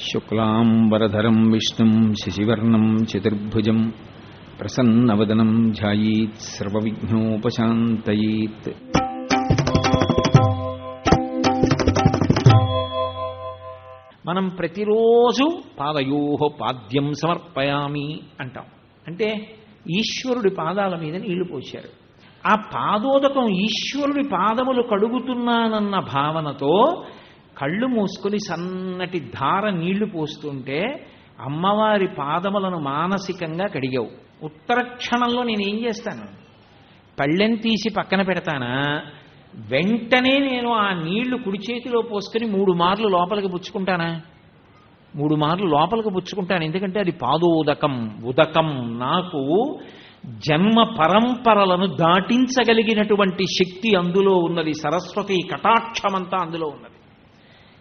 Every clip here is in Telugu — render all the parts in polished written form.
శుక్లాంబరధరం విష్ణుం శశివర్ణం చతుర్భుజం ప్రసన్నవదనం ధ్యాయేత్ సర్వవిఘ్నోపశాంతయేత్. మనం ప్రతిరోజు పాదయోః పాద్యం సమర్పయామి అంటాం. అంటే ఈశ్వరుడి పాదాల మీద నీళ్లు పోశారు. ఆ పాదోదకం ఈశ్వరుడి పాదములు కడుగుతున్నానన్న భావనతో కళ్ళు మూసుకొని సన్నటి ధార నీళ్లు పోస్తుంటే అమ్మవారి పాదములను మానసికంగా కడిగావు. ఉత్తర క్షణంలో నేనేం చేస్తాను? పళ్ళెం తీసి పక్కన పెడతానా? వెంటనే నేను ఆ నీళ్లు కుడి చేతిలో పోసుకొని 3 మార్లు లోపలికి పుచ్చుకుంటానా? 3 మార్లు లోపలికి పుచ్చుకుంటాను. ఎందుకంటే అది పాదోదకం. ఉదకం నాకు జన్మ పరంపరలను దాటించగలిగినటువంటి శక్తి అందులో ఉన్నది. సరస్వతి కటాక్షమంతా అందులో ఉన్నది.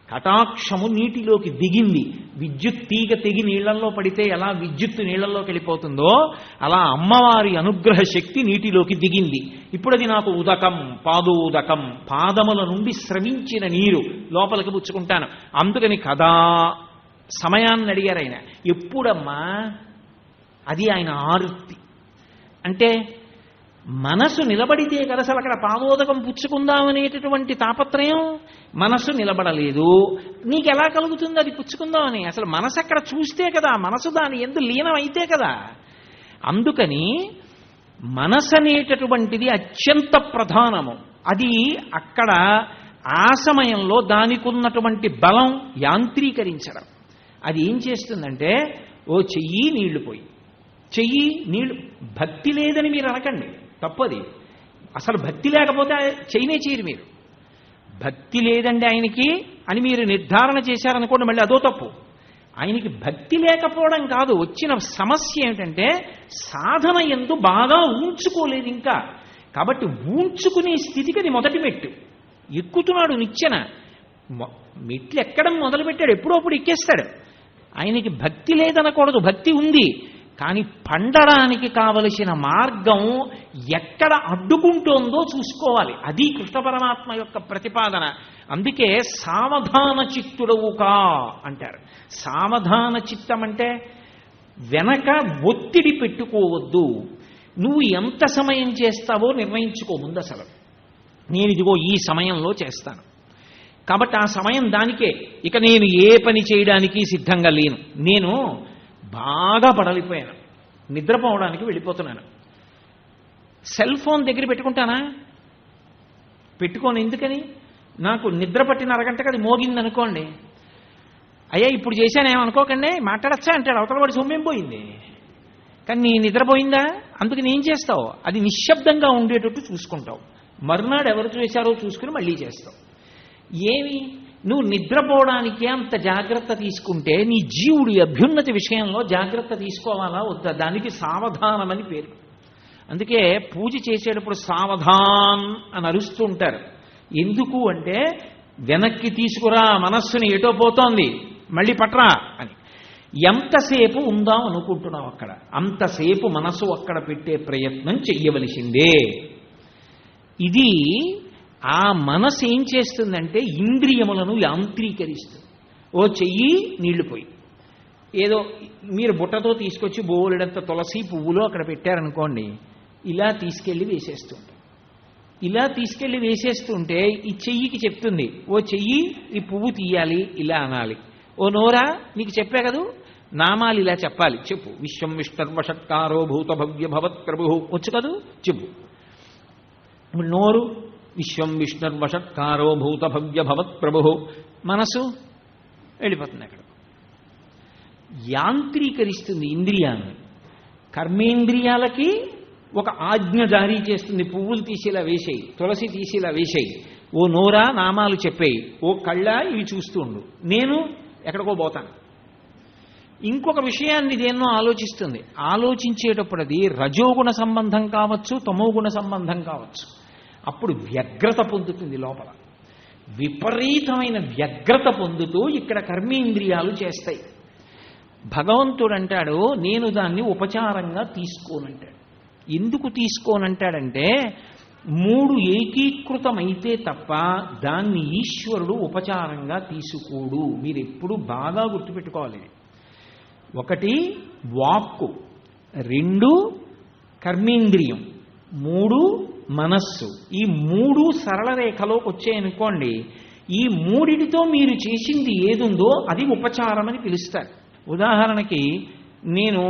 కటాక్షము నీటిలోకి దిగింది. విద్యుత్ తీగ తెగి నీళ్లలో పడితే ఎలా విద్యుత్తు నీళ్లలోకి వెళ్ళిపోతుందో అలా అమ్మవారి అనుగ్రహ శక్తి నీటిలోకి దిగింది. ఇప్పుడు అది నాకు ఉదకం, పాదోదకం. పాదముల నుండి స్రవించిన నీరు లోపలికి పుచ్చుకుంటాను. అందుకని కదా సమయాన్ని అడిగారు ఆయన. ఎప్పుడమ్మా? అది ఆయన ఆర్తి. అంటే మనసు నిలబడితే కదా అసలు అక్కడ పాదోదకం పుచ్చుకుందామనేటటువంటి తాపత్రయం. మనసు నిలబడలేదు, నీకు ఎలా కలుగుతుంది అది పుచ్చుకుందామని? అసలు మనసు అక్కడ చూస్తే కదా, మనసు దాని యందు లీనం అయితే కదా. అందుకని మనసు అనేటటువంటిది అత్యంత ప్రధానము. అది అక్కడ ఆ సమయంలో దానికి ఉన్నటువంటి బలం యాంత్రీకరించడం. అది ఏం చేస్తుందంటే, ఓ చెయ్యి నీళ్లు పోయి, చెయ్యి నీళ్లు. భక్తి లేదని మీరు అనకండి, తప్పది. అసలు భక్తి లేకపోతే చెయ్యనే చేయరు మీరు. భక్తి లేదండి ఆయనకి అని మీరు నిర్ధారణ చేశారనుకోండి, మళ్ళీ అదో తప్పు. ఆయనకి భక్తి లేకపోవడం కాదు, వచ్చిన సమస్య ఏమిటంటే సాధన యందు బాగా ఊంచుకోలేదు ఇంకా. కాబట్టి ఊంచుకునే స్థితికి అది మొదటి మెట్టు. ఎక్కుతున్నాడు నిచ్చెన. మెట్లు ఎక్కడం మొదలుపెట్టాడు, ఎప్పుడప్పుడు ఎక్కేస్తాడు. ఆయనకి భక్తి లేదనకూడదు, భక్తి ఉంది. కానీ పండడానికి కావలసిన మార్గం ఎక్కడ అడ్డుకుంటోందో చూసుకోవాలి. అది కృష్ణ పరమాత్మ యొక్క ప్రతిపాదన. అందుకే సావధాన చిత్తుడవు కా అంటారు. సావధాన చిత్తం అంటే వెనక ఒత్తిడి పెట్టుకోవద్దు. నువ్వు ఎంత సమయం చేస్తావో నిర్ణయించుకో ముందు. అసలు నేను ఇదిగో ఈ సమయంలో చేస్తాను కాబట్టి ఆ సమయం దానికే. ఇక నేను ఏ పని చేయడానికి సిద్ధంగా లేను. నేను బాగా పడలిపోయాను, నిద్రపోవడానికి వెళ్ళిపోతున్నాను. సెల్ ఫోన్ దగ్గర పెట్టుకుంటానా? పెట్టుకోను. ఎందుకని? నాకు నిద్ర పట్టిన అరగంటకి అది మోగింది అనుకోండి, అయ్యా ఇప్పుడు చేశానేమనుకోకండి, మాట్లాడచ్చా అంటాడు అవతల వాడి సొమ్మేం పోయింది. కానీ నీ నిద్రపోయిందా? అందుకని ఏం చేస్తావు? అది నిశ్శబ్దంగా ఉండేటట్టు చూసుకుంటావు. మర్నాడు ఎవరు చేశారో చూసుకుని మళ్ళీ చేస్తావు. ఏమి నువ్వు నిద్రపోవడానికి అంత జాగ్రత్త తీసుకుంటే నీ జీవుడి అభ్యున్నతి విషయంలో జాగ్రత్త తీసుకోవాలా వద్దా? దానికి సావధానమని పేరు. అందుకే పూజ చేసేటప్పుడు సావధాన్ అని అరుస్తూ ఉంటారు. ఎందుకు అంటే వెనక్కి తీసుకురా, మనస్సుని ఎటో పోతోంది, మళ్ళీ పట్రా అని. ఎంతసేపు ఉందాం అనుకుంటున్నావు అక్కడ, అంతసేపు మనసు అక్కడ పెట్టే ప్రయత్నం చెయ్యవలసిందే. ఇది ఆ మనసు ఏం చేస్తుందంటే ఇంద్రియములను యాంత్రీకరిస్తుంది. ఓ చెయ్యి నీళ్లు పోయి, ఏదో మీరు బుట్టతో తీసుకొచ్చి బోలెడంత తులసి పువ్వులు అక్కడ పెట్టారనుకోండి, ఇలా తీసుకెళ్ళి వేసేస్తుంటాం. ఇలా తీసుకెళ్ళి వేసేస్తుంటే ఈ చెయ్యికి చెప్తుంది, ఓ చెయ్యి ఈ పువ్వు తీయాలి, ఇలా అనాలి. ఓ నోరా, నీకు చెప్పా కదూ నామాలు ఇలా చెప్పాలి, చెప్పు. విశ్వం విష్ణుర్వషట్కారో భూత భవ్య భవత్ ప్రభు, వచ్చు కదూ, చెప్పు. నోరు విశ్వం విష్ణుర్వషట్కారో భూత భవ్య భవత్ ప్రభు. మనసు వెళ్ళిపోతుంది అక్కడ, యాంత్రీకరిస్తుంది ఇంద్రియాన్ని. కర్మేంద్రియాలకి ఒక ఆజ్ఞ జారీ చేస్తుంది, పువ్వులు తీసేలా వేసేయి, తులసి తీసేలా వేసేయి. ఓ నోరా నామాలు చెప్పేయి, ఓ కళ్ళ ఇవి చూస్తూ ఉండు, నేను ఎక్కడికో పోతాను. ఇంకొక విషయాన్ని దేన్నో ఆలోచిస్తుంది. ఆలోచించేటప్పుడు అది రజోగుణ సంబంధం కావచ్చు, తమోగుణ సంబంధం కావచ్చు. అప్పుడు వ్యగ్రత పొందుతుంది లోపల. విపరీతమైన వ్యగ్రత పొందుతూ ఇక్కడ కర్మేంద్రియాలు చేస్తాయి. భగవంతుడు అంటాడు, నేను దాన్ని ఉపచారంగా తీసుకోనంటాడు. ఎందుకు తీసుకోనంటాడంటే మూడు ఏకీకృతమైతే తప్ప దాన్ని ఈశ్వరుడు ఉపచారంగా తీసుకోడు. మీరు ఎప్పుడు బాగా గుర్తుపెట్టుకోవాలి. ఒకటి వాక్కు, రెండు కర్మేంద్రియం, మూడు మనస్సు. ఈ మూడు సరళ రేఖలోకి వచ్చాయనుకోండి, ఈ మూడిటితో మీరు చేసింది ఏదుందో అది ఉపచారం అని పిలుస్తారు. ఉదాహరణకి నేను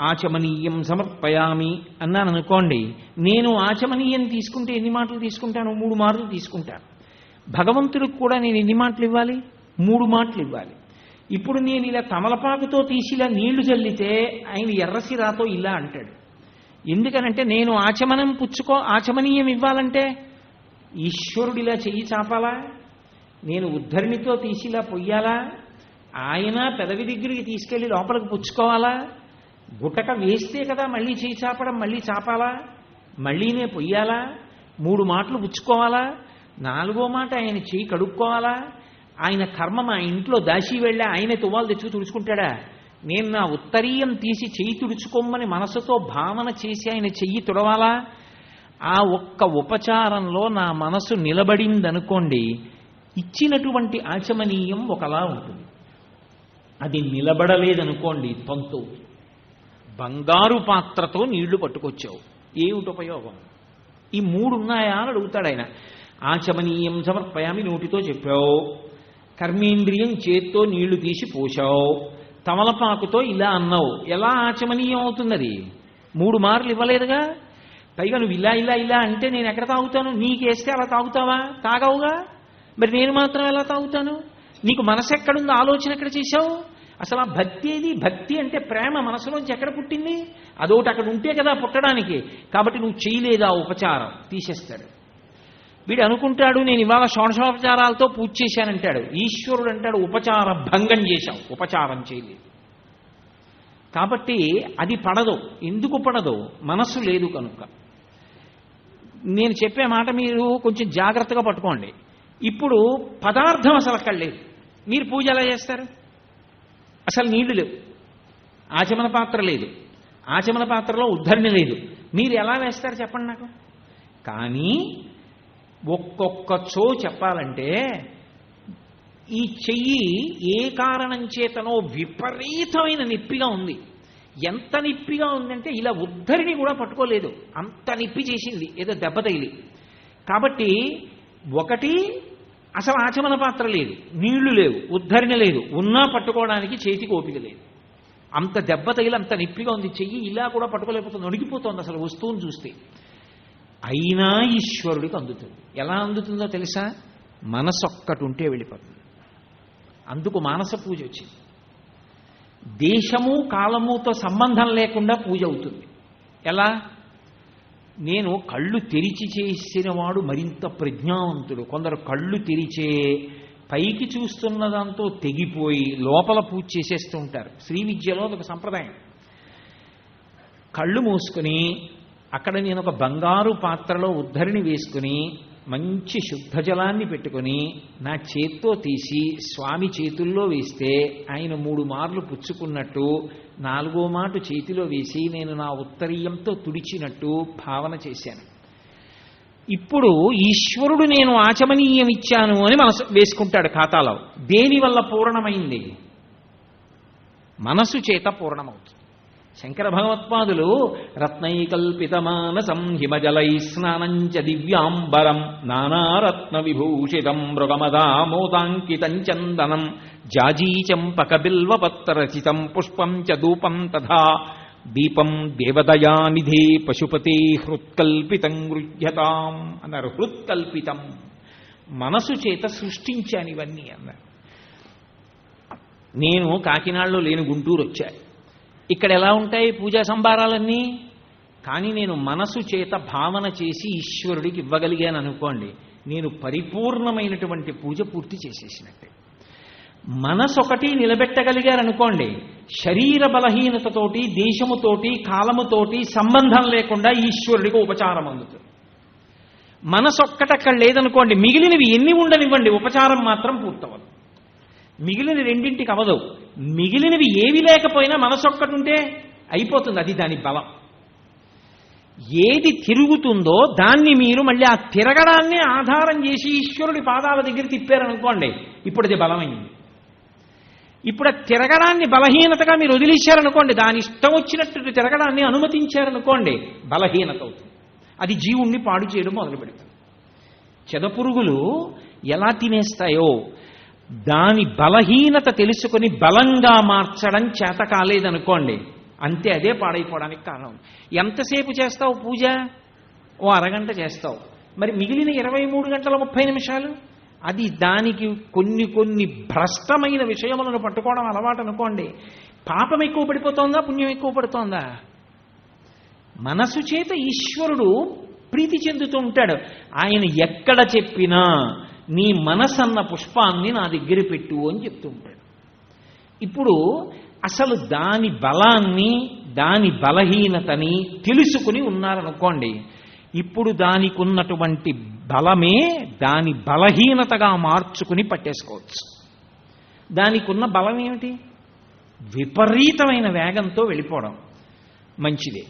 ఆచమనీయం సమర్పయామి అన్నాను అనుకోండి, నేను ఆచమనీయం తీసుకుంటే ఎన్ని మాటలు తీసుకుంటాను? 3 మాటలు తీసుకుంటాను. భగవంతుడికి కూడా నేను ఎన్ని మాటలు ఇవ్వాలి? 3 మాటలు ఇవ్వాలి. ఇప్పుడు నేను ఇలా తమలపాకుతో తీసి ఇలా నీళ్లు చల్లితే ఆయన ఎర్రసిరాతో ఇలా అంటాడు. ఎందుకనంటే నేను ఆచమనీయం ఇవ్వాలంటే ఈశ్వరుడు ఇలా చెయ్యి చాపాలా, నేను ఉద్ధరణితో తీసి ఇలా పొయ్యాలా, ఆయన పెదవి దగ్గరికి తీసుకెళ్లి లోపలికి పుచ్చుకోవాలా, గుటక వేస్తే కదా మళ్ళీ చేయి చాపడం, మళ్ళీ చాపాలా, మళ్ళీనే పొయ్యాలా, 3 మాటలు పుచ్చుకోవాలా, 4వ మాట ఆయన చేయి కడుక్కోవాలా, ఆయన కర్మ మా ఇంట్లో దాచి వెళ్ళా ఆయన తువ్వాలు తెచ్చుకు తుడుచుకుంటాడా? నేను నా ఉత్తరీయం తీసి చెయ్యి తుడుచుకోమని మనసుతో భావన చేసి ఆయన చెయ్యి తుడవాలా? ఆ ఒక్క ఉపచారంలో నా మనసు నిలబడిందనుకోండి, ఇచ్చినటువంటి ఆచమనీయం ఒకలా ఉంటుంది. అది నిలబడలేదనుకోండి, తంతు. బంగారు పాత్రతో నీళ్లు పట్టుకొచ్చావు, ఏమిటి ఉపయోగం? ఈ 3 ఉన్నాయా అని అడుగుతాడు ఆయన. ఆచమనీయం సమర్పయామి నోటితో చెప్పావు, కర్మేంద్రియం చేత్తో నీళ్లు తీసి పోశావు, తమలపాకుతో ఇలా అన్నావు. ఎలా ఆచమనీయం అవుతుంది? అది 3 మార్లు ఇవ్వలేదుగా. పైగా నువ్వు ఇలా ఇలా ఇలా అంటే నేను ఎక్కడ తాగుతాను? నీకేస్తే అలా తాగుతావా? తాగవుగా. మరి నేను మాత్రం ఎలా తాగుతాను? నీకు మనసు ఎక్కడుందో, ఆలోచన ఎక్కడ చేశావు? అసలు ఆ భక్తి ఏది? భక్తి అంటే ప్రేమ మనసులోంచి ఎక్కడ పుట్టింది? అదొకటి అక్కడ ఉంటే కదా పుట్టడానికి. కాబట్టి నువ్వు చేయలేదా ఉపచారం, తీసేస్తాడు. వీడు అనుకుంటాడు నేను ఇవాళ షోడశోపచారాలతో పూజ చేశానంటాడు. ఈశ్వరుడు అంటాడు ఉపచార భంగం చేశావు, ఉపచారం చేయలేదు. కాబట్టి అది పడదు. ఎందుకు పడదు? మనస్సు లేదు కనుక. నేను చెప్పే మాట మీరు కొంచెం జాగ్రత్తగా పట్టుకోండి. ఇప్పుడు పదార్థం అసలు అక్కడ లేదు, మీరు పూజ ఎలా చేస్తారు? అసలు నీళ్లు లేవు, ఆచమన పాత్ర లేదు, ఆచమన పాత్రలో ఉద్ధరణ లేదు, మీరు ఎలా వేస్తారు చెప్పండి నాకు. కానీ ఒక్కొక్క చో చెప్పాలంటే ఈ చెయ్యి ఏ కారణం చేతనో విపరీతమైన నొప్పిగా ఉంది. ఎంత నొప్పిగా ఉందంటే ఇలా ఉద్ధరిని కూడా పట్టుకోలేదు, అంత నొప్పి చేసింది, ఏదో దెబ్బ తగిలి. కాబట్టి ఒకటి అసలు ఆచమన పాత్ర లేదు, నీళ్లు లేవు, ఉద్ధరణ లేదు, ఉన్నా పట్టుకోవడానికి చేతికి ఓపిక లేదు. అంత దెబ్బ తగిలి అంత నొప్పిగా ఉంది, చెయ్యి ఇలా కూడా పట్టుకోలేకపోతుంది, ఒడిగిపోతుంది అసలు వస్తువుని చూస్తే. అయినా ఈశ్వరుడికి అందుతుంది. ఎలా అందుతుందో తెలుసా? మనసు ఒక్కటి ఉంటే వెళ్ళిపోతుంది. అందుకు మానస పూజ వచ్చింది. దేశము కాలముతో సంబంధం లేకుండా పూజ అవుతుంది. ఎలా? నేను కళ్ళు తెరిచి చేసిన వాడు మరింత ప్రజ్ఞావంతుడు. కొందరు కళ్ళు తెరిచే పైకి చూస్తున్న దాంతో తెగిపోయి లోపల పూజ చేసేస్తూ ఉంటారు. శ్రీ విద్యలో ఒక సంప్రదాయం. కళ్ళు మూసుకుని అక్కడ నేను ఒక బంగారు పాత్రలో ఉద్ధరిని వేసుకుని మంచి శుద్ధ జలాన్ని పెట్టుకుని నా చేత్తో తీసి స్వామి చేతుల్లో వేస్తే ఆయన 3 మార్లు పుచ్చుకున్నట్టు 4వ మాట చేతిలో వేసి నేను నా ఉత్తరీయంతో తుడిచినట్టు భావన చేశాను. ఇప్పుడు ఈశ్వరుడు నేను ఆచమనీయం ఇచ్చాను అని మనసు వేసుకుంటాడు ఖాతాలో. దేనివల్ల పూర్ణమైంది? మనసు చేత పూర్ణమవుతుంది. శంకర భగవత్పాదులు రత్నైకల్పితమానసం హిమజలై స్నానంచ దివ్యాంబరం నానారత్న విభూషితం మృగమదామోదాంకితం చందనం జాజీచంపక బిల్వపత్రరచితం పుష్పం చ ధూపం తథా దీపం దేవదయానిధే పశుపతే హృత్కల్పితం గృహ్యతాం అన్నారు. హృత్కల్పితం, మనసు చేత సృష్టించాను ఇవన్నీ అన్నారు. నేను కాకినాడలో లేని గుంటూరు వచ్చా. ఇక్కడ ఎలా ఉంటాయి పూజా సంభారాలన్నీ? కానీ నేను మనసు చేత భావన చేసి ఈశ్వరుడికి ఇవ్వగలిగాను అనుకోండి, నేను పరిపూర్ణమైనటువంటి పూజ పూర్తి చేసేసినట్టే. మనసు ఒకటి నిలబెట్టగలిగారనుకోండి, శరీర బలహీనతతోటి దేశముతోటి కాలముతోటి సంబంధం లేకుండా ఈశ్వరుడికి ఉపచారం అందుతుంది. మనసు ఒక్కటక్కడ లేదనుకోండి, మిగిలినవి ఎన్ని ఉండనివ్వండి, ఉపచారం మాత్రం పూర్తవదు. మిగిలిన రెండింటికి అవదు. మిగిలినవి ఏవి లేకపోయినా మనసు ఒక్కటి ఉంటే అయిపోతుంది, అది దాని బలం. ఏది తిరుగుతుందో దాన్ని మీరు మళ్ళీ ఆ తిరగడాన్ని ఆధారం చేసి ఈశ్వరుడి పాదాల దగ్గర తిప్పారనుకోండి, ఇప్పుడు అది బలమైంది. ఇప్పుడు ఆ తిరగడాన్ని బలహీనతగా మీరు వదిలేశారనుకోండి, దాని ఇష్టం వచ్చినట్టు తిరగడాన్ని అనుమతించారనుకోండి, బలహీనత అవుతుంది. అది జీవుణ్ణి పాడు చేయడం మొదలు పెడుతుంది. చెదపురుగులు ఎలా తినేస్తాయో దాని బలహీనత తెలుసుకుని బలంగా మార్చడం చేత కాలేదనుకోండి, అంతే, అదే పాడైపోవడానికి కారణం. ఎంతసేపు చేస్తావు పూజ? ఓ అరగంట చేస్తావు. మరి మిగిలిన 23 గంటల 30 నిమిషాలు అది దానికి కొన్ని భ్రష్టమైన విషయములను పట్టుకోవడం అలవాటు అనుకోండి, పాపం ఎక్కువ పడిపోతోందా, పుణ్యం ఎక్కువ పడుతోందా? మనసు చేత ఈశ్వరుడు ప్రీతి చెందుతూ ఉంటాడు. ఆయన ఎక్కడ చెప్పినా నీ మనసన్న పుష్పాన్ని నా దగ్గర పెట్టు అని చెప్తూ ఉంటాడు. ఇప్పుడు అసలు దాని బలాన్ని దాని బలహీనతని తెలుసుకుని ఉన్నారనుకోండి, ఇప్పుడు దానికి ఉన్నటువంటి బలమే దాని బలహీనతగా మార్చుకుని పట్టేసుకోవచ్చు. దానికి ఉన్న బలం ఏమిటి? విపరీతమైన వేగంతో వెళ్ళిపోవడం. మంచిదే,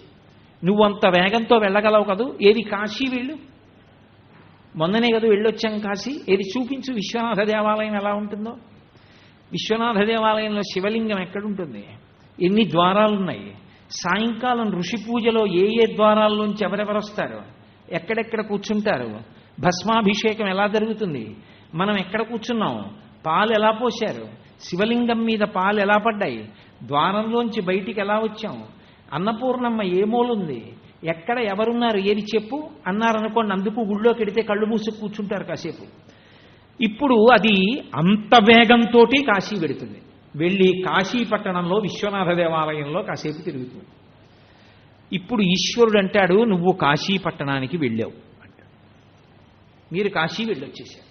నువ్వంత వేగంతో వెళ్ళగలవు కదూ. ఏది కాశీ వెళ్ళు, మొన్ననే కదా వెళ్ళొచ్చాం కాశీ. ఏది చూపించు, విశ్వనాథ దేవాలయం ఎలా ఉంటుందో. విశ్వనాథ దేవాలయంలో శివలింగం ఎక్కడుంటుంది? ఎన్ని ద్వారాలున్నాయి? సాయంకాలం ఋషి పూజలో ఏ ద్వారాల్లోంచి ఎవరెవరు వస్తారు, ఎక్కడెక్కడ కూర్చుంటారు, భస్మాభిషేకం ఎలా జరుగుతుంది, మనం ఎక్కడ కూర్చున్నాం, పాలు ఎలా పోశారు, శివలింగం మీద పాలు ఎలా పడ్డాయి, ద్వారంలోంచి బయటికి ఎలా వచ్చాం, అన్నపూర్ణమ్మ ఏ మూలుంది, ఎక్కడ ఎవరున్నారు, ఏది చెప్పు అన్నారనుకోండి, అందుకు గుళ్ళోకి వెడితే కళ్ళు మూసుకు కూర్చుంటారు కాసేపు. ఇప్పుడు అది అంత వేగంతో కాశీ వెడుతుంది. వెళ్ళి కాశీ పట్టణంలో విశ్వనాథ దేవాలయంలో కాసేపు తిరుగుతుంది. ఇప్పుడు ఈశ్వరుడు అంటాడు, నువ్వు కాశీ పట్టణానికి వెళ్ళావు అంటాడు. మీరు కాశీ వెళ్ళొచ్చేసారు.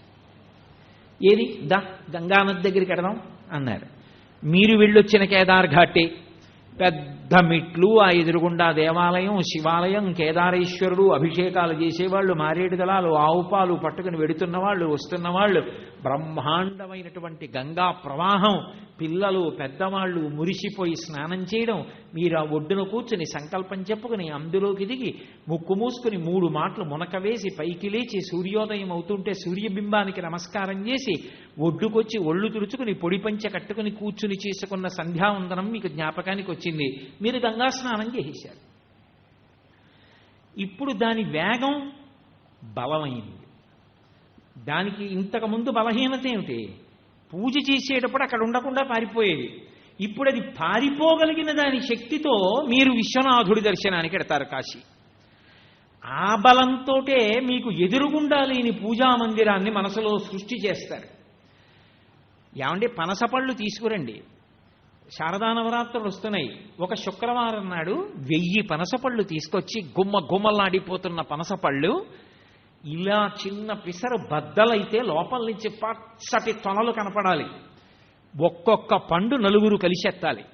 ఏది దా గంగానది దగ్గరికి ఎడదాం అన్నారు. మీరు వెళ్ళొచ్చిన కేదార్ ఘాటే, పెద్ద మెట్లు, ఆ ఎదురుగుండా దేవాలయం, శివాలయం, కేదారేశ్వరుడు, అభిషేకాలు చేసేవాళ్ళు, మారేడు దళాలు, ఆవు పాలు పట్టుకుని వెడుతున్న వాళ్ళు, వస్తున్న వాళ్ళు, బ్రహ్మాండమైనటువంటి గంగా ప్రవాహం, పిల్లలు పెద్దవాళ్ళు మురిసిపోయి స్నానం చేయడం, మీరు ఆ ఒడ్డున కూర్చుని సంకల్పం చెప్పుకుని అందులోకి దిగి ముక్కు మూసుకుని 3 మాటలు మునక వేసి పైకి లేచి సూర్యోదయం అవుతుంటే సూర్యబింబానికి నమస్కారం చేసి ఒడ్డుకొచ్చి ఒళ్ళు తుడుచుకుని పొడి పంచ కట్టుకుని కూర్చుని చేసుకున్న సంధ్యావందనం మీకు జ్ఞాపకానికి వచ్చింది. మీరు గంగా స్నానం చేసేశారు. ఇప్పుడు దాని వేగం బలమైంది. దానికి ఇంతకుముందు బలహీనత ఏమిటి? పూజ చేసేటప్పుడు అక్కడ ఉండకుండా పారిపోయేది. ఇప్పుడు అది పారిపోగలిగిన దాని శక్తితో మీరు విశ్వనాథుడి దర్శనానికి ఎడతారు కాశీ. ఆ బలంతో మీకు ఎదురుగుండా లేని పూజా మందిరాన్ని మనసులో సృష్టి చేస్తారు. ఏమంటే పనసపళ్ళు తీసుకురండి, శారదా నవరాత్రులు వస్తున్నాయి. ఒక శుక్రవారం నాడు 1000 పనసపళ్ళు తీసుకొచ్చి గుమ్మలాడిపోతున్న పనసపళ్ళు ఇలా చిన్న పిసరు బద్దలైతే లోపల నుంచి పచ్చటి తొనలు కనపడాలి. ఒక్కొక్క పండు 4 కలిసెత్తాలి.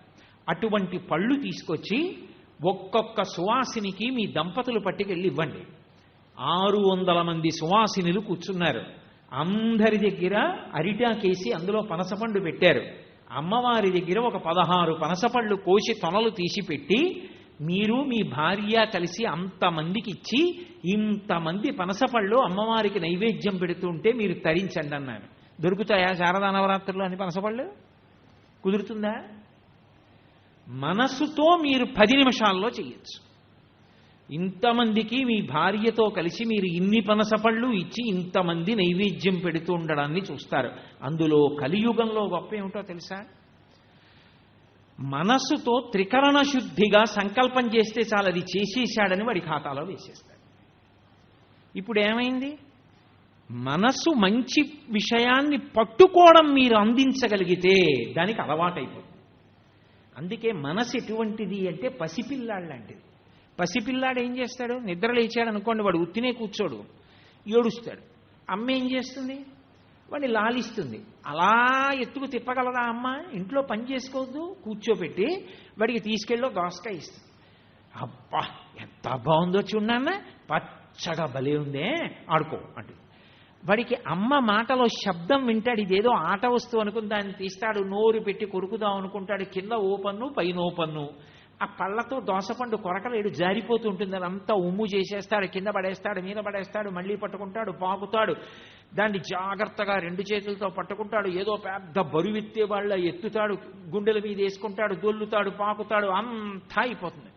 అటువంటి పళ్ళు తీసుకొచ్చి ఒక్కొక్క సువాసినికి మీ దంపతులు పట్టుకెళ్ళి ఇవ్వండి. 600 మంది సువాసినులు కూర్చున్నారు. అందరి దగ్గర అరిటాకేసి అందులో పనసపండు పెట్టారు. అమ్మవారి దగ్గర ఒక 16 పనసపళ్ళు కోసి తొనలు తీసి పెట్టి మీరు మీ భార్య కలిసి అంతమందికి ఇచ్చి ఇంతమంది పనసపళ్ళు అమ్మవారికి నైవేద్యం పెడుతుంటే మీరు తరించండి అన్నాను. దొరుకుతాయా శారదా నవరాత్రులు అని పనసపళ్ళు? కుదురుతుందా? మనసుతో మీరు 10 నిమిషాల్లో చేయొచ్చు. ఇంతమందికి మీ భార్యతో కలిసి మీరు ఇన్ని పనసపళ్ళు ఇచ్చి ఇంతమంది నైవేద్యం పెడుతూ ఉండడాన్ని చూస్తారు. అందులో కలియుగంలో గొప్ప ఏమిటో తెలుసా? మనసుతో త్రికరణ శుద్ధిగా సంకల్పం చేస్తే చాలు, అది చేసేశాడని వాడి ఖాతాలో వేసేస్తాడు. ఇప్పుడు ఏమైంది? మనసు మంచి విషయాన్ని పట్టుకోవడం మీరు అందించగలిగితే దానికి అలవాటైపోతుంది. అందుకే మనసు ఎటువంటిది అంటే పసిపిల్లాడు లాంటిది. పసిపిల్లాడు ఏం చేస్తాడు? నిద్ర లేచాడు అనుకోండి, వాడు ఉత్తినే కూర్చోడు, ఏడుస్తాడు. అమ్మ ఏం చేస్తుంది? వాడిని లాలిస్తుంది. అలా ఎత్తుకు తిప్పగలదా అమ్మ? ఇంట్లో పని చేసుకోవద్దు, కూర్చోబెట్టి వాడికి తీసుకెళ్ళి దోసకాయ ఇస్తుంది. అబ్బా ఎంత బాగుందో చూడన్న, పచ్చగా భలే ఉందే, ఆడుకో అంటు. వాడికి అమ్మ మాటలో శబ్దం వింటాడు, ఇదేదో ఆట వస్తువు అనుకుని దాన్ని తీస్తాడు, నోరు పెట్టి కొరుకుదాం అనుకుంటాడు. కింద ఓ పన్ను పైన ఓ పన్ను. ఆ పళ్ళతో దోసపండు కొరకలేడు, జారిపోతూ ఉంటుంది. అదంతా ఉమ్ము చేసేస్తాడు, కింద పడేస్తాడు, మీద పడేస్తాడు, మళ్ళీ పట్టుకుంటాడు, పాకుతాడు, దాన్ని జాగ్రత్తగా 2 చేతులతో పట్టుకుంటాడు, ఏదో పెద్ద బరువెత్తే వాళ్ళ ఎత్తుతాడు, గుండెల మీద వేసుకుంటాడు, దొల్లుతాడు, పాకుతాడు, అంతా అయిపోతుంది.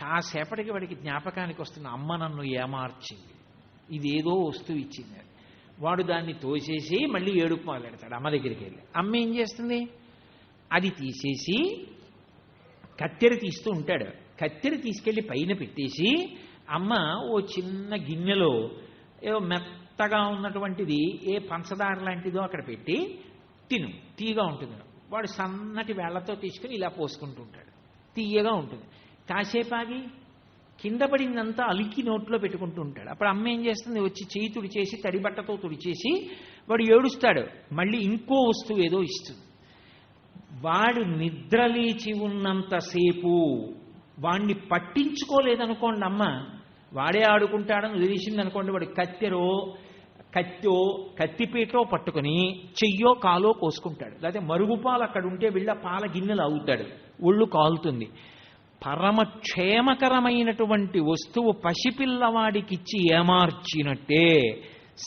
కాసేపటికి వాడికి జ్ఞాపకానికి వస్తుంది, అమ్మ నన్ను ఏమార్చింది, ఇదేదో వస్తువు ఇచ్చింది. వాడు దాన్ని తోసేసి మళ్ళీ ఏడుపు మొదలెడతాడు. అమ్మ దగ్గరికి వెళ్ళి అమ్మ ఏం చేస్తుంది, అది తీసేసి కత్తెర తీస్తూ ఉంటాడు. కత్తెర తీసుకెళ్ళి పైన పెట్టేసి, అమ్మ ఓ చిన్న గిన్నెలో ఏదో మెత్తగా ఉన్నటువంటిది ఏ పంచదార లాంటిదో అక్కడ పెట్టి తిను, తీయగా ఉంటుంది. వాడు సన్నటి వేళ్లతో తీసుకుని ఇలా పోసుకుంటూ ఉంటాడు, తీయగా ఉంటుంది. కాసేపాగి కింద పడిందంతా అలికి నోట్లో పెట్టుకుంటూ ఉంటాడు. అప్పుడు అమ్మ ఏం చేస్తుంది, వచ్చి చేయి తుడిచేసి తడిబట్టతో తుడిచేసి వాడు ఏడుస్తాడు, మళ్ళీ ఇంకో వస్తువు ఏదో ఇస్తుంది. వాడు నిద్రలేచి ఉన్నంతసేపు వాణ్ణి పట్టించుకోలేదనుకోండి అమ్మ, వాడే ఆడుకుంటాడని వదిలేసింది అనుకోండి, వాడు కత్తిపీటో పట్టుకుని చెయ్యో కాలో కోసుకుంటాడు. లేకపోతే మరుగుపాలు అక్కడ ఉంటే వెళ్ళి ఆ పాల గిన్నెలు అవుతాడు, ఒళ్ళు కాలుతుంది. పరమక్షేమకరమైనటువంటి వస్తువు పసిపిల్లవాడికిచ్చి ఏమార్చినట్టే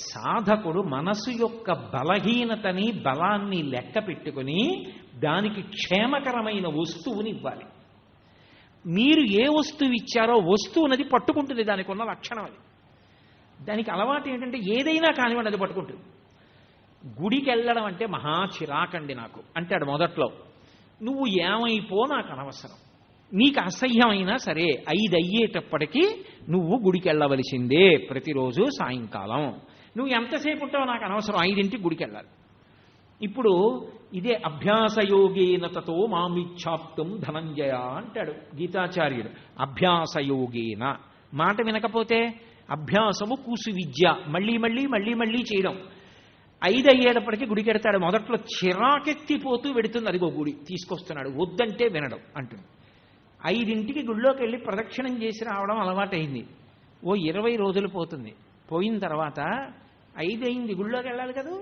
సాధకుడు మనసు యొక్క బలహీనతని బలాన్ని లెక్క పెట్టుకుని దానికి క్షేమకరమైన వస్తువుని ఇవ్వాలి. మీరు ఏ వస్తువు ఇచ్చారో వస్తువునది పట్టుకుంటుంది, దానికి ఉన్న లక్షణం అది. దానికి అలవాటు ఏంటంటే ఏదైనా కానివ్వండి అది పట్టుకుంటుంది. గుడికి వెళ్ళడం అంటే మహా చిరాకండి నాకు అంటాడు మొదట్లో. నువ్వు ఏమైపో నాకు అనవసరం, నీకు అసహ్యమైనా సరే 5 అయ్యేటప్పటికీ నువ్వు గుడికి వెళ్ళవలసిందే ప్రతిరోజు సాయంకాలం. నువ్వు ఎంతసేపు ఉంటావో నాకు అనవసరం, 5ంటికి గుడికి వెళ్ళాలి. ఇప్పుడు ఇదే అభ్యాసయోగేన తతో మామిచ్ఛాప్తం ధనంజయ అంటాడు గీతాచార్యుడు. అభ్యాసయోగేన మాట వినకపోతే అభ్యాసము కూసు విద్య, మళ్ళీ మళ్ళీ మళ్ళీ మళ్ళీ చేయడం. 5 అయ్యేటప్పటికీ గుడికి వెడతాడు. మొదట్లో చిరాకెత్తిపోతూ వెడుతుంది, అదిగో గుడి తీసుకొస్తున్నాడు, వద్దంటే వినడం అంటుంది. 5ంటికి గుళ్ళోకి వెళ్ళి ప్రదక్షిణం చేసి రావడం అలవాటైంది. ఓ 20 రోజులు పోతుంది. పోయిన తర్వాత 5 అయింది, గుళ్ళోకి వెళ్ళాలి కదా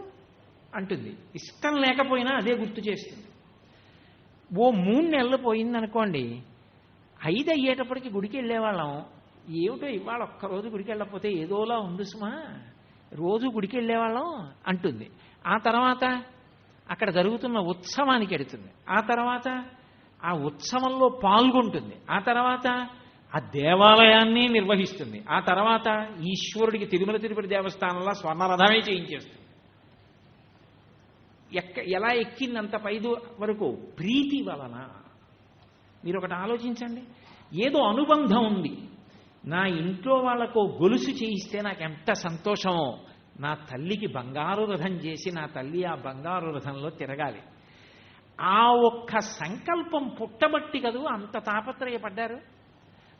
అంటుంది. ఇష్టం లేకపోయినా అదే గుర్తు చేస్తుంది. ఓ 3 నెలలు పోయిందనుకోండి, 5 అయ్యేటప్పటికి గుడికి వెళ్ళేవాళ్ళం, ఏమిటో ఇవాళ ఒక్కరోజు గుడికి వెళ్ళకపోతే ఏదోలా ఉంది సుమా, రోజు గుడికి వెళ్ళేవాళ్ళం అంటుంది. ఆ తర్వాత అక్కడ జరుగుతున్న ఉత్సవానికి వెడుతుంది, ఆ తర్వాత ఆ ఉత్సవంలో పాల్గొంటుంది, ఆ తర్వాత ఆ దేవాలయాన్ని నిర్వహిస్తుంది, ఆ తర్వాత ఈశ్వరుడికి తిరుమల తిరుపతి దేవస్థానంలో స్వర్ణరథమే చేయించేస్తుంది. ఎలా ఎక్కిందంత పైదు వరకు ప్రీతి వలన. మీరు ఒకటి ఆలోచించండి, ఏదో అనుబంధం ఉంది. నా ఇంట్లో వాళ్ళకు గొలుసు చేయిస్తే నాకు ఎంత సంతోషమో, నా తల్లికి బంగారు రథం చేసి నా తల్లి ఆ బంగారు రథంలో తిరగాలి. ఆ ఒక్క సంకల్పం పుట్టబట్టి కదూ అంత తాపత్రయపడ్డారు.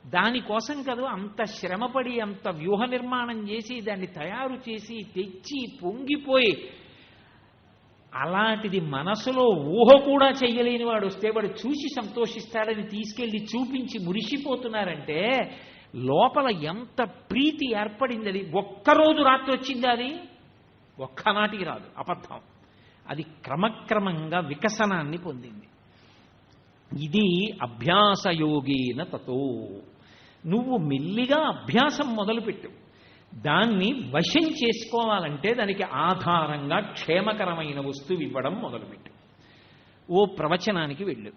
దానికోసం కదూ అంత శ్రమపడి అంత వ్యూహ నిర్మాణం చేసి దాన్ని తయారు చేసి తెచ్చి పొంగిపోయి. అలాంటిది మనసులో ఊహ కూడా చెయ్యలేని వాడు వస్తే వాడు చూసి సంతోషిస్తాడని తీసుకెళ్ళి చూపించి మురిసిపోతున్నారంటే లోపల ఎంత ప్రీతి ఏర్పడింది. అది ఒక్కరోజు రాత్రి వచ్చింది, అది ఒక్కనాటికి రాదు, అబద్ధం. అది క్రమక్రమంగా వికసనాన్ని పొందింది. ఇది అభ్యాసయోగేన తతో. నువ్వు మెల్లిగా అభ్యాసం మొదలుపెట్టు. దాన్ని వశం చేసుకోవాలంటే దానికి ఆధారంగా క్షేమకరమైన వస్తువు ఇవ్వడం మొదలుపెట్టు. ఓ ప్రవచనానికి వెళ్ళు,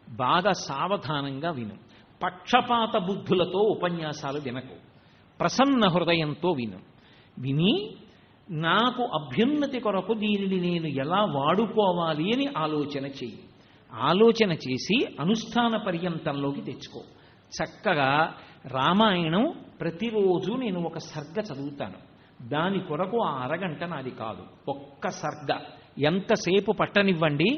బాగా సావధానంగా విను, పక్షపాత బుద్ధులతో ఉపన్యాసాలు వినకు, ప్రసన్న హృదయంతో విను. విని నాకు అభ్యున్నతి కొరకు దీనిని నేను ఎలా వాడుకోవాలి అని ఆలోచన చెయ్యి. ఆలోచన చేసి అనుష్ఠాన పర్యంతంలోకి తెచ్చుకో. చక్కగా రామాయణం ప్రతిరోజు నేను ఒక సర్గ చదువుతాను. దాని కొరకు ఆ అరగంట నాది కాదు, ఒక్క సర్గ ఎంతసేపు పట్టనివ్వండి,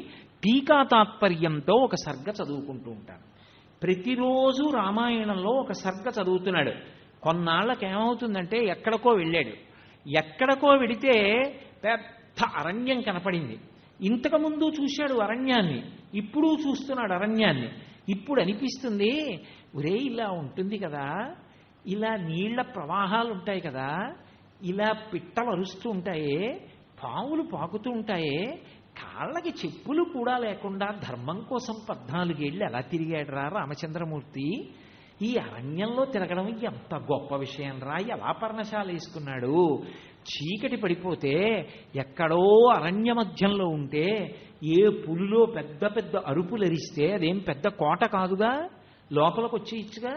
టీకా తాత్పర్యంతో ఒక సర్గ చదువుకుంటూ ఉంటాను. ప్రతిరోజు రామాయణంలో ఒక సర్గ చదువుతున్నాడు. కొన్నాళ్ళకి ఏమవుతుందంటే ఎక్కడికో వెళ్ళాడు. ఎక్కడికో వెడితే పెద్ద అరణ్యం కనపడింది. ఇంతకుముందు చూశాడు అరణ్యాన్ని, ఇప్పుడు చూస్తున్నాడు అరణ్యాన్ని. ఇప్పుడు అనిపిస్తుంది, ఒరే ఇలా ఉంటుంది కదా, ఇలా నీళ్ల ప్రవాహాలు ఉంటాయి కదా, ఇలా పిట్టలు అరుస్తూ ఉంటాయే, పావులు పాకుతూ ఉంటాయే, కాళ్ళకి చెప్పులు కూడా లేకుండా ధర్మం కోసం 14 ఏళ్ళు ఎలా తిరిగాడురా రామచంద్రమూర్తి? ఈ అరణ్యంలో తిరగడం ఎంత గొప్ప విషయం రా! ఎలా పర్ణశాల వేసుకున్నాడు? చీకటి పడిపోతే ఎక్కడో అరణ్య మధ్యంలో ఉంటే ఏ పులిలో పెద్ద పెద్ద అరుపులు అరిస్తే అదేం పెద్ద కోట కాదుగా, లోపలికి వచ్చేయచ్చుగా.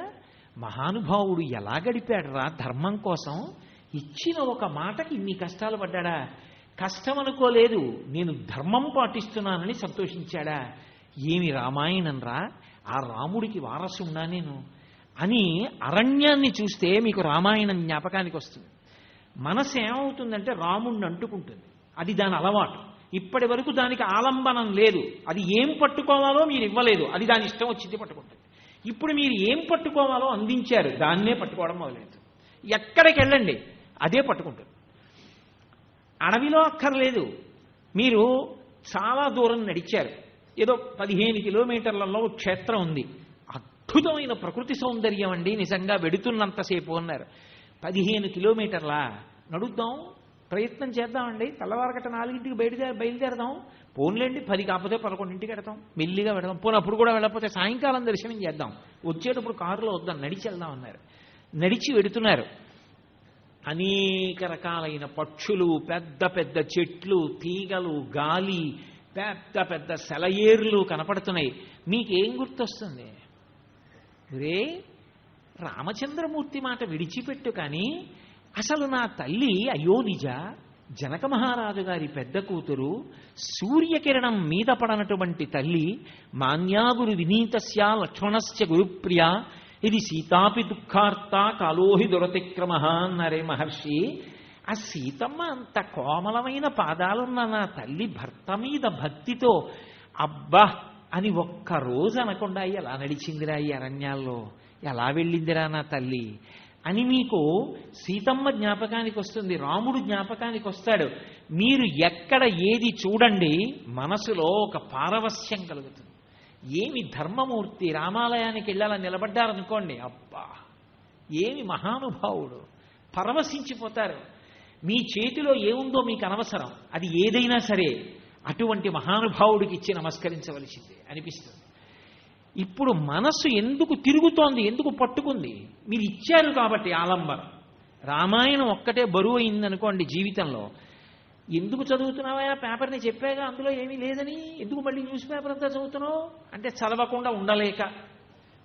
మహానుభావుడు ఎలా గడిపాడు రా ధర్మం కోసం? ఇచ్చిన ఒక మాటకి ఇన్ని కష్టాలు పడ్డాడా? కష్టం అనుకోలేదు, నేను ధర్మం పాటిస్తున్నానని సంతోషించాడా? ఏమి రామాయణం రా! ఆ రాముడికి వారసున్నా నేను అని అరణ్యాన్ని చూస్తే మీకు రామాయణం జ్ఞాపకానికి వస్తుంది. మనసు ఏమవుతుందంటే రాముడిని అంటుకుంటుంది. అది దాని అలవాటు. ఇప్పటి వరకు దానికి ఆలంబనం లేదు. అది ఏం పట్టుకోవాలో మీరు ఇవ్వలేదు, అది దాని ఇష్టం వచ్చింది పట్టుకుంటుంది. ఇప్పుడు మీరు ఏం పట్టుకోవాలో అందించారు, దాన్నే పట్టుకోవడం మొదలెడుతుంది. ఎక్కడికి వెళ్ళండి అదే పట్టుకుంటుంది. అడవిలో అక్కర్లేదు, మీరు చాలా దూరం నడిచారు, ఏదో 15 కిలోమీటర్లలో క్షేత్రం ఉంది, అద్భుతమైన ప్రకృతి సౌందర్యం అండి, నిజంగా వెడుతున్నంతసేపు అన్నారు. 15 కిలోమీటర్లా నడుద్దాం, ప్రయత్నం చేద్దామండి, తెల్లవారకట 4ంటికి బయలుదేరదాం, పోన్లేండి 10 కాకపోతే 11ంటికి వెడతాం, మెల్లిగా వెడదాం, పోనీ అప్పుడు కూడా వెళ్ళకపోతే సాయంకాలం దర్శనం చేద్దాం, వచ్చేటప్పుడు కారులో వద్దాం, నడిచి వెళ్దాం అన్నారు. నడిచి వెడుతున్నారు. అనేక రకాలైన పక్షులు, పెద్ద పెద్ద చెట్లు, తీగలు, గాలి, పెద్ద పెద్ద సెలయేర్లు కనపడుతున్నాయి. మీకేం గుర్తొస్తుంది? రే రామచంద్రమూర్తి మాట విడిచిపెట్టు, కానీ అసలు నా తల్లి అయోనిజ, జనక మహారాజు గారి పెద్ద కూతురు, సూర్యకిరణం మీద పడనటువంటి తల్లి, మాన్యాగురు వినీతస్య లక్ష్మణస్య గురుప్రియ, ఇది సీతాపి దుఃఖార్త కాలోహి దురతిక్రమ అన్నారే మహర్షి. ఆ సీతమ్మ అంత కోమలమైన పాదాలున్న నా తల్లి భర్త మీద భక్తితో అబ్బా అని ఒక్క రోజు అనకుండా ఎలా నడిచిందిరా ఈ అరణ్యాల్లో, ఎలా వెళ్ళిందిరా నా తల్లి అని మీకు సీతమ్మ జ్ఞాపకానికి వస్తుంది, రాముడు జ్ఞాపకానికి వస్తాడు. మీరు ఎక్కడ ఏది చూడండి మనసులో ఒక పారవస్యం కలుగుతుంది. ఏమి ధర్మమూర్తి, రామాలయానికి వెళ్ళాలని నిలబడ్డారనుకోండి, అబ్బా ఏమి మహానుభావుడు, పరవశించిపోతారు. మీ చేతిలో ఏముందో మీకు అనవసరం, అది ఏదైనా సరే అటువంటి మహానుభావుడికి ఇచ్చి నమస్కరించవలసిందే అనిపిస్తుంది. ఇప్పుడు మనస్సు ఎందుకు తిరుగుతోంది, ఎందుకు పట్టుకుంది? మీరు ఇచ్చారు కాబట్టి ఆలంబనం. రామాయణం ఒక్కటే బరువు అయిందనుకోండి జీవితంలో, ఎందుకు చదువుతున్నావా పేపర్ని, చెప్పాగా అందులో ఏమీ లేదని, ఎందుకు మళ్ళీ న్యూస్ పేపర్ అంతా చదువుతున్నావు అంటే చదవకుండా ఉండలేక.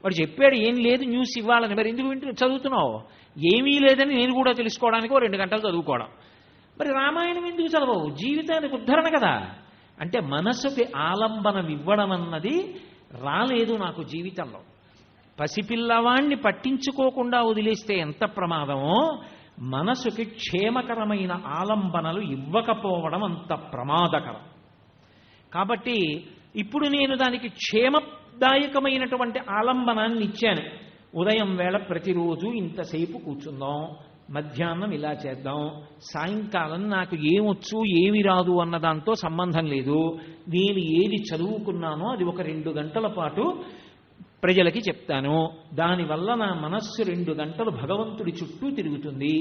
వాడు చెప్పాడు ఏం లేదు న్యూస్ ఇవ్వాలని, మరి ఎందుకు చదువుతున్నావు? ఏమీ లేదని నేను కూడా తెలుసుకోవడానికి 2 గంటలు చదువుకోవడం. మరి రామాయణం ఎందుకు చదవవు? జీవితానికి ఉద్ధరణ కదా. అంటే మనసుకి ఆలంబనం ఇవ్వడం అన్నది రాలేదు నాకు జీవితంలో. పసిపిల్లవాణ్ణి పట్టించుకోకుండా వదిలేస్తే ఎంత ప్రమాదమో, మనసుకి క్షేమకరమైన ఆలంబనలు ఇవ్వకపోవడం అంత ప్రమాదకరం. కాబట్టి ఇప్పుడు నేను దానికి క్షేమదాయకమైనటువంటి ఆలంబనాన్ని ఇచ్చాను. ఉదయం వేళ ప్రతిరోజు ఇంతసేపు కూర్చుందాం, మధ్యాహ్నం ఇలా చేద్దాం, సాయంకాలం నాకు ఏమొచ్చు ఏమి రాదు అన్న దాంతో సంబంధం లేదు, నేను ఏది చదువుకున్నానో అది ఒక 2 గంటల పాటు ప్రజలకి చెప్తాను, దానివల్ల నా మనస్సు 2 గంటలు భగవంతుడి చుట్టూ తిరుగుతుంది,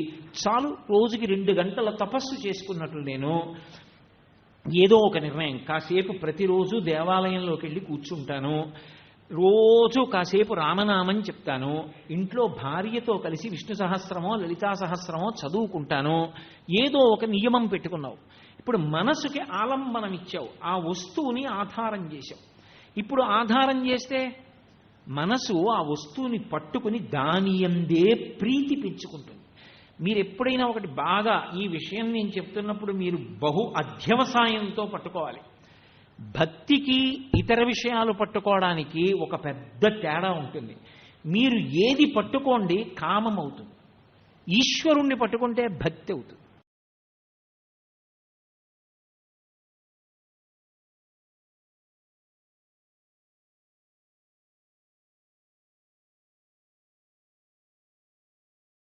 చాలు. రోజుకి 2 గంటల తపస్సు చేసుకున్నట్లు నేను ఏదో ఒక నిర్ణయం, కాసేపు ప్రతిరోజు దేవాలయంలోకి వెళ్ళి కూర్చుంటాను, రోజు కాసేపు రామనామం చెప్తాను, ఇంట్లో భార్యతో కలిసి విష్ణు సహస్రమో లలితా సహస్రమో చదువుకుంటాను, ఏదో ఒక నియమం పెట్టుకున్నావు. ఇప్పుడు మనసుకి ఆలంబనం ఇచ్చావు, ఆ వస్తువుని ఆధారం చేశావు. ఇప్పుడు ఆధారం చేస్తే మనసు ఆ వస్తువుని పట్టుకుని దాని యందే ప్రీతి పెంచుకుంటుంది. మీరు ఎప్పుడైనా ఒకటి బాగా, ఈ విషయం నేను చెప్తున్నప్పుడు మీరు బహు అధ్యవసాయంతో పట్టుకోవాలి. భక్తికి ఇతర విషయాలు పట్టుకోవడానికి ఒక పెద్ద తేడా ఉంటుంది. మీరు ఏది పట్టుకోండి కామం అవుతుంది, ఈశ్వరుణ్ణి పట్టుకుంటే భక్తి అవుతుంది.